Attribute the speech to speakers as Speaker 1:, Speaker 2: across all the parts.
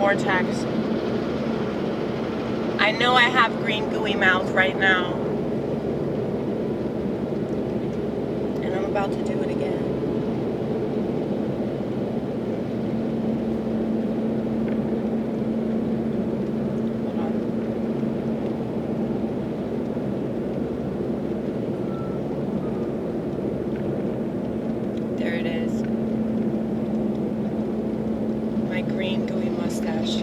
Speaker 1: vortex. I know I have green gooey mouth right now. And I'm about to do it again. Hold on. There it is. My green gooey mustache.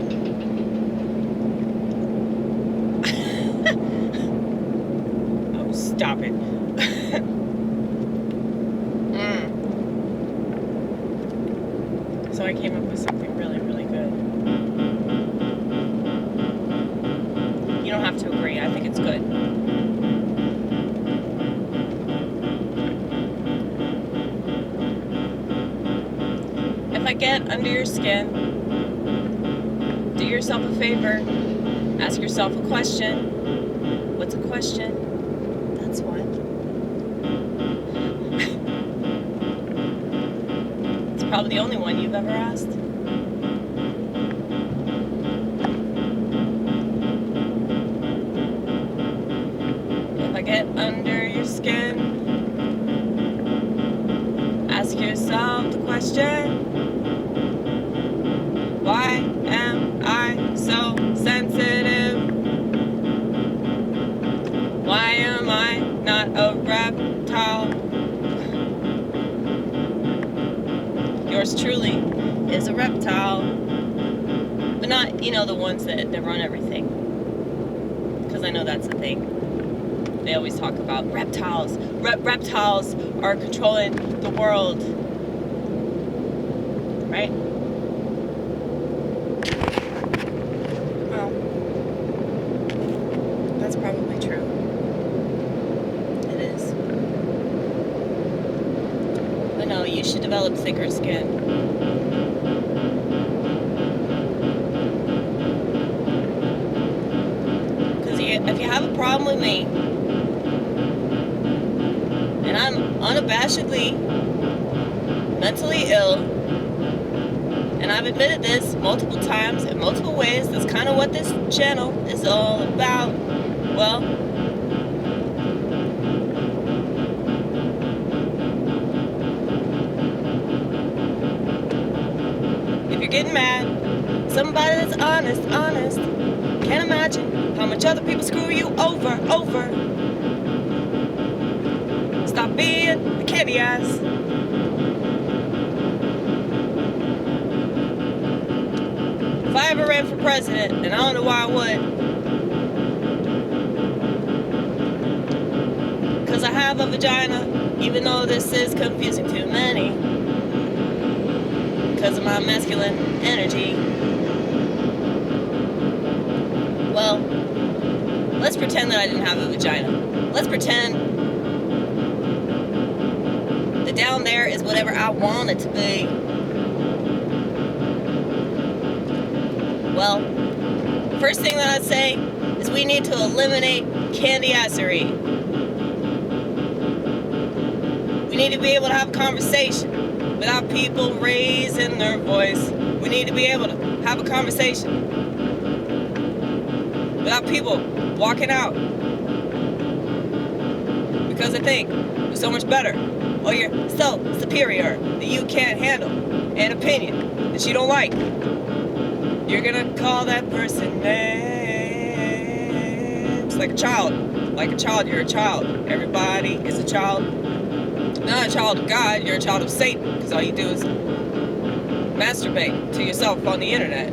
Speaker 1: Oh, stop it. So I came up with something really, really good. You don't have to agree. I think it's good. If I get under your skin, do yourself a favor. Ask yourself a question. What's a question? That's what. It's probably the only one you've ever asked. If I get under your skin, ask yourself the question. Why am I so sensitive? Why am I not a reptile? Yours truly is a reptile. But not, the ones that run everything. Because I know that's a thing. They always talk about reptiles. Reptiles are controlling the world. Right? Well, that's probably true. It is. But no, you should develop thicker skin. Because if you have a problem with me, and I'm unabashedly mentally ill, and I've admitted this multiple times in multiple ways, that's kind of what this channel is all about. Well, if you're getting mad, somebody that's honest, can't imagine how much other people screw you over. Stop being a candyass. If I ever ran for president, and I don't know why I would, because I have a vagina, even though this is confusing to many, because of my masculine energy. Well, let's pretend that I didn't have a vagina. Let's pretend that down there is whatever I want it to be. Well, first thing that I'd say is we need to eliminate candyassery. We need to be able to have a conversation without people raising their voice. We need to be able to have a conversation without people walking out. Because I think you're so much better, or you're so superior that you can't handle an opinion that you don't like. You're gonna call that person names like a child. Like a child, you're a child. Everybody is a child. Not a child of God, you're a child of Satan. Because all you do is masturbate to yourself on the internet.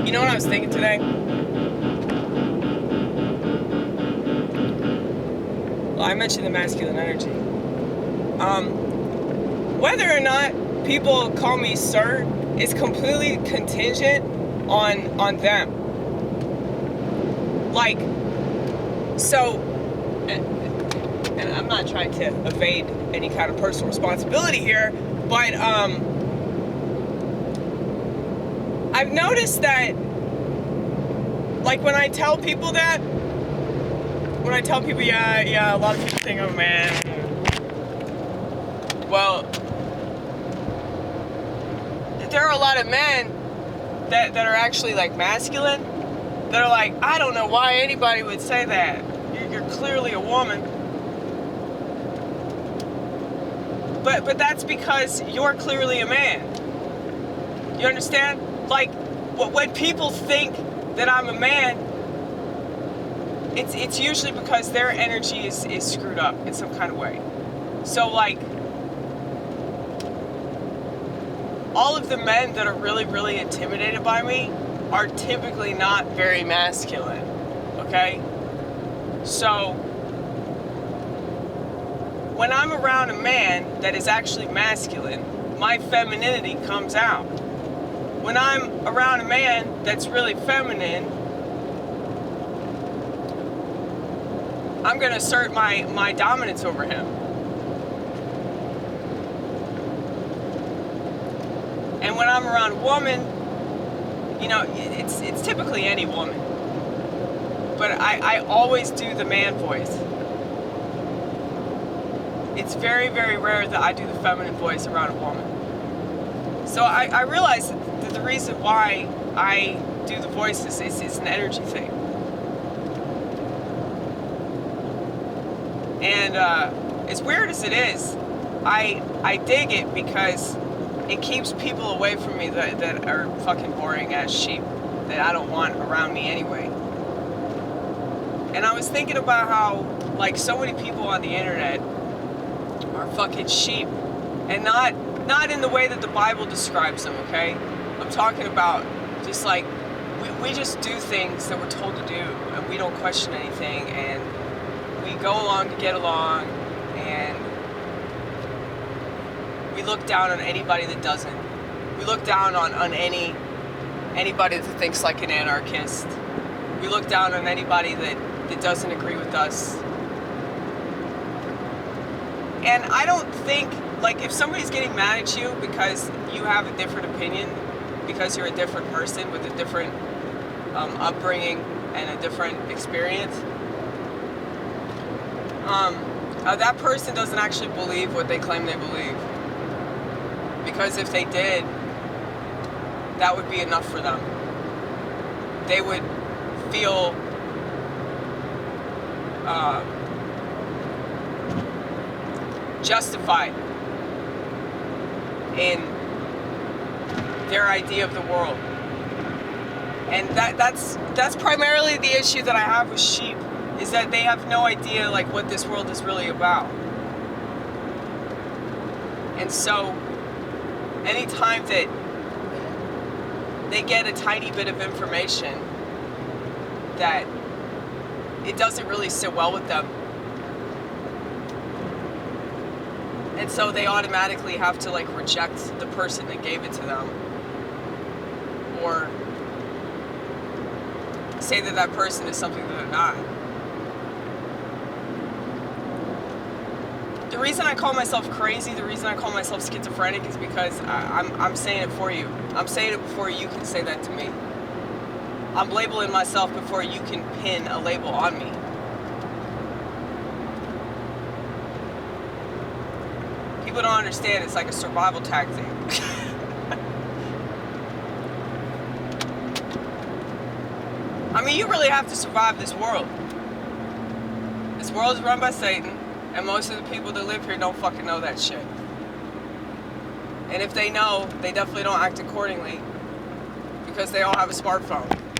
Speaker 1: You know what I was thinking today? Well, I mentioned the masculine energy. Whether or not people call me sir is completely contingent on them. Like, so, and I'm not trying to evade any kind of personal responsibility here, but I've noticed that, like, when I tell people that,
Speaker 2: when I tell people, yeah, a lot of people think I'm a man. Well, there are a lot of men that are actually like masculine. That are like, I don't know why anybody would say that. You're clearly a woman. But that's because you're clearly a man. You understand? Like, when people think that I'm a man, it's usually because their energy is screwed up in some kind of way. So, like, all of the men that are really, really intimidated by me are typically not very masculine, okay? So, when I'm around a man that is actually masculine, my femininity comes out. When I'm around a man that's really feminine, I'm going to assert my dominance over him. And when I'm around a woman, you know, it's typically any woman. But I always do the man voice. It's very, very rare that I do the feminine voice around a woman. So I realize that the reason why I do the voices is an energy thing. And as weird as it is, I dig it because it keeps people away from me that are fucking boring ass sheep that I don't want around me anyway. And I was thinking about how, like, so many people on the internet are fucking sheep, and not in the way that the Bible describes them, okay? I'm talking about just like we just do things that we're told to do, and we don't question anything, and we go along to get along, and we look down on anybody that doesn't. We look down on anybody that thinks like an anarchist. We look down on anybody that doesn't agree with us. And I don't think, like, if somebody's getting mad at you because you have a different opinion, because you're a different person with a different upbringing and a different experience, that person doesn't actually believe what they claim they believe. Because if they did, that would be enough for them. They would feel justified in their idea of the world. And that's primarily the issue that I have with sheep, is that they have no idea, like, what this world is really about. And so anytime that they get a tiny bit of information that it doesn't really sit well with them, and so they automatically have to, like, reject the person that gave it to them, or say that that person is something that they're not. The reason I call myself crazy, the reason I call myself schizophrenic, is because I'm saying it for you. I'm saying it before you can say that to me. I'm labeling myself before you can pin a label on me. People don't understand, it's like a survival tactic. I mean, you really have to survive this world. This world is run by Satan, and most of the people that live here don't fucking know that shit. And if they know, they definitely don't act accordingly, because they all have a smartphone.